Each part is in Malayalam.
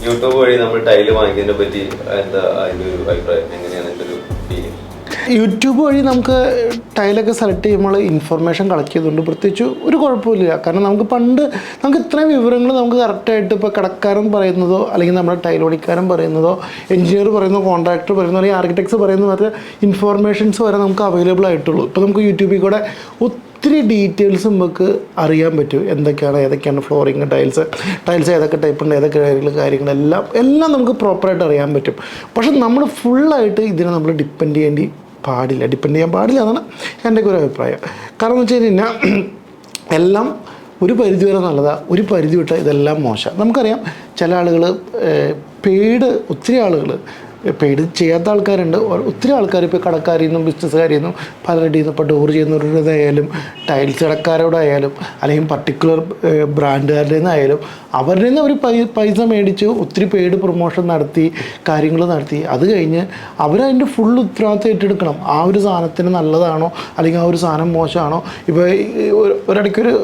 യൂട്യൂബ് വഴി നമ്മൾ ടൈല് വാങ്ങിയതിനെ പറ്റി എന്താ അതിന്റെ ഒരു അഭിപ്രായം, എങ്ങനെയാണ് അതിന്റെ ഒരു ഫീലിംഗ്? യൂട്യൂബ് വഴി നമുക്ക് ടൈലൊക്കെ സെലക്ട് ചെയ്യുമ്പോൾ ഇൻഫർമേഷൻ കളക്ട് ചെയ്തുകൊണ്ട് പ്രത്യേകിച്ച് ഒരു കുഴപ്പമില്ല. കാരണം നമുക്ക് ഇത്രയും വിവരങ്ങൾ നമുക്ക് കറക്റ്റായിട്ട് ഇപ്പോൾ കടക്കാരൻ പറയുന്നതോ അല്ലെങ്കിൽ നമ്മുടെ ടൈൽ പണിക്കാരൻ പറയുന്നതോ എഞ്ചിനീയർ പറയുന്നതോ കോൺട്രാക്ടർ പറയുന്നതോ അല്ലെങ്കിൽ ആർക്കിടെക്ട്സ് പറയുന്ന മറ്റേ ഇൻഫർമേഷൻസ് വരെ നമുക്ക് അവൈലബിൾ ആയിട്ടുള്ളൂ. ഇപ്പോൾ നമുക്ക് യൂട്യൂബിൽ കൂടെ ഒത്തിരി ഡീറ്റെയിൽസ് നമുക്ക് അറിയാൻ പറ്റും. ഏതൊക്കെയാണ് ഫ്ലോറിങ്, ടൈൽസ് ഏതൊക്കെ ടൈപ്പ് ഉണ്ട്, ഏതൊക്കെ കാര്യങ്ങളെല്ലാം നമുക്ക് പ്രോപ്പറായിട്ട് അറിയാൻ പറ്റും. പക്ഷെ നമ്മൾ ഫുള്ളായിട്ട് ഇതിനെ നമ്മൾ ഡിപ്പെൻഡ് ചെയ്യാൻ പാടില്ല എന്നാണ് എൻ്റെയൊക്കെ ഒരു അഭിപ്രായം. കാരണം എന്ന് വെച്ച് കഴിഞ്ഞാൽ എല്ലാം ഒരു പരിധി വരെ നല്ലതാണ്, ഒരു പരിധി വിട്ടാൽ ഇതെല്ലാം മോശം. നമുക്കറിയാം ചില ആളുകൾ ഒത്തിരി ആളുകൾ പെയ്ഡ് ചെയ്യാത്ത ആൾക്കാരുണ്ട്. ഒത്തിരി ആൾക്കാർ ഇപ്പോൾ കടക്കാരിൽ നിന്നും ബിസിനസ്സുകാരിൽ നിന്നും പലരുടെയിൽ നിന്ന് ഇപ്പോൾ ഡോർ ചെയ്യുന്നവരുടേതായാലും ടൈൽസ് കടക്കാരോടായാലും അല്ലെങ്കിൽ പർട്ടിക്കുലർ ബ്രാൻഡുകാരുടെ നിന്നായാലും അവരുടെ നിന്ന് അവർ പൈസ മേടിച്ച് ഒത്തിരി പെയ്ഡ് പ്രൊമോഷൻ നടത്തി കാര്യങ്ങൾ നടത്തി അത് കഴിഞ്ഞ് അവരതിൻ്റെ ഫുൾ ഉത്തരവാദിത്വം ഏറ്റെടുക്കണം. ആ ഒരു സാധനത്തിന് നല്ലതാണോ അല്ലെങ്കിൽ ആ ഒരു സാധനം മോശമാണോ. ഇപ്പോൾ ഒരിടയ്ക്കൊരു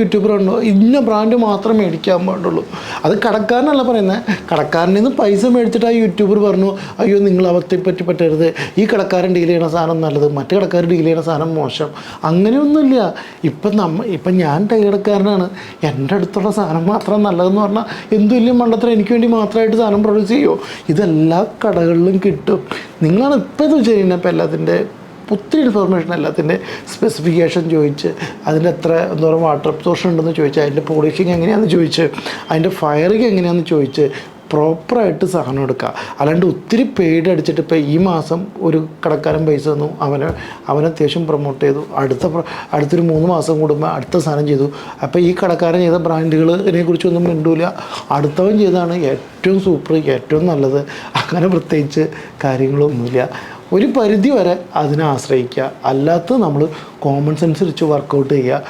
യൂട്യൂബർ ഉണ്ടോ ഇന്ന ബ്രാൻഡ് മാത്രം മേടിക്കാൻ പാടുള്ളൂ. അത് കടക്കാരനല്ല പറയുന്നത്. കടക്കാരനിൽ നിന്ന് പൈസ മേടിച്ചിട്ട് ആ യൂട്യൂബർ പറഞ്ഞു അയ്യോ നിങ്ങൾ അവത്തെ പറ്റി പറ്റരുത്, ഈ കടക്കാരൻ ഡീൽ ചെയ്യണ സാധനം നല്ലത്, മറ്റു കടക്കാർ ഡീൽ ചെയ്യണ സാധനം മോശം. അങ്ങനെയൊന്നുമില്ല. ഇപ്പം ഞാൻ ടൈലടക്കാരനാണ്, എൻ്റെ അടുത്തുള്ള സാധനം മാത്രം നല്ലതെന്ന് പറഞ്ഞാൽ എന്ത് വലിയ മണ്ടത്തരം. എനിക്ക് വേണ്ടി മാത്രമായിട്ട് സാധനം പ്രൊഡ്യൂസ് ചെയ്യുമോ? ഇതെല്ലാ കടകളിലും കിട്ടും. നിങ്ങളാണ് ഇപ്പോൾ ഇത് വെച്ച് കഴിഞ്ഞാൽ ഇപ്പോൾ എല്ലാത്തിൻ്റെ ഒത്തിരി ഇൻഫർമേഷൻ എല്ലാത്തിൻ്റെ സ്പെസിഫിക്കേഷൻ ചോദിച്ച് അതിൻ്റെ എന്തോരം വാട്ടർ അബ്സോർപ്ഷൻ ഉണ്ടെന്ന് ചോദിച്ച് അതിൻ്റെ പോളിഷിങ് എങ്ങനെയാണെന്ന് ചോദിച്ച് അതിൻ്റെ ഫയറിങ് എങ്ങനെയാണെന്ന് ചോദിച്ച് പ്രോപ്പറായിട്ട് സാധനം എടുക്കുക. അല്ലാണ്ട് ഒത്തിരി പെയ്ഡ് അടിച്ചിട്ട് ഇപ്പോൾ ഈ മാസം ഒരു കടക്കാരൻ പൈസ തന്നു, അവനെ അത്യാവശ്യം പ്രൊമോട്ട് ചെയ്തു, അടുത്തൊരു 3 മാസം കൂടുമ്പോൾ അടുത്ത സാധനം ചെയ്തു. അപ്പോൾ ഈ കടക്കാരൻ ചെയ്ത ബ്രാൻഡുകളെ കുറിച്ചൊന്നും മിണ്ടൂല, അടുത്തവൻ ചെയ്താണ് ഏറ്റവും സൂപ്പർ, ഏറ്റവും നല്ലത്. അങ്ങനെ പ്രത്യേകിച്ച് കാര്യങ്ങളൊന്നുമില്ല. ഒരു പരിധി വരെ അതിനെ ആശ്രയിക്കുക, അല്ലാത്ത നമ്മൾ കോമൺ സെൻസ് വെച്ച് വർക്കൗട്ട് ചെയ്യുക.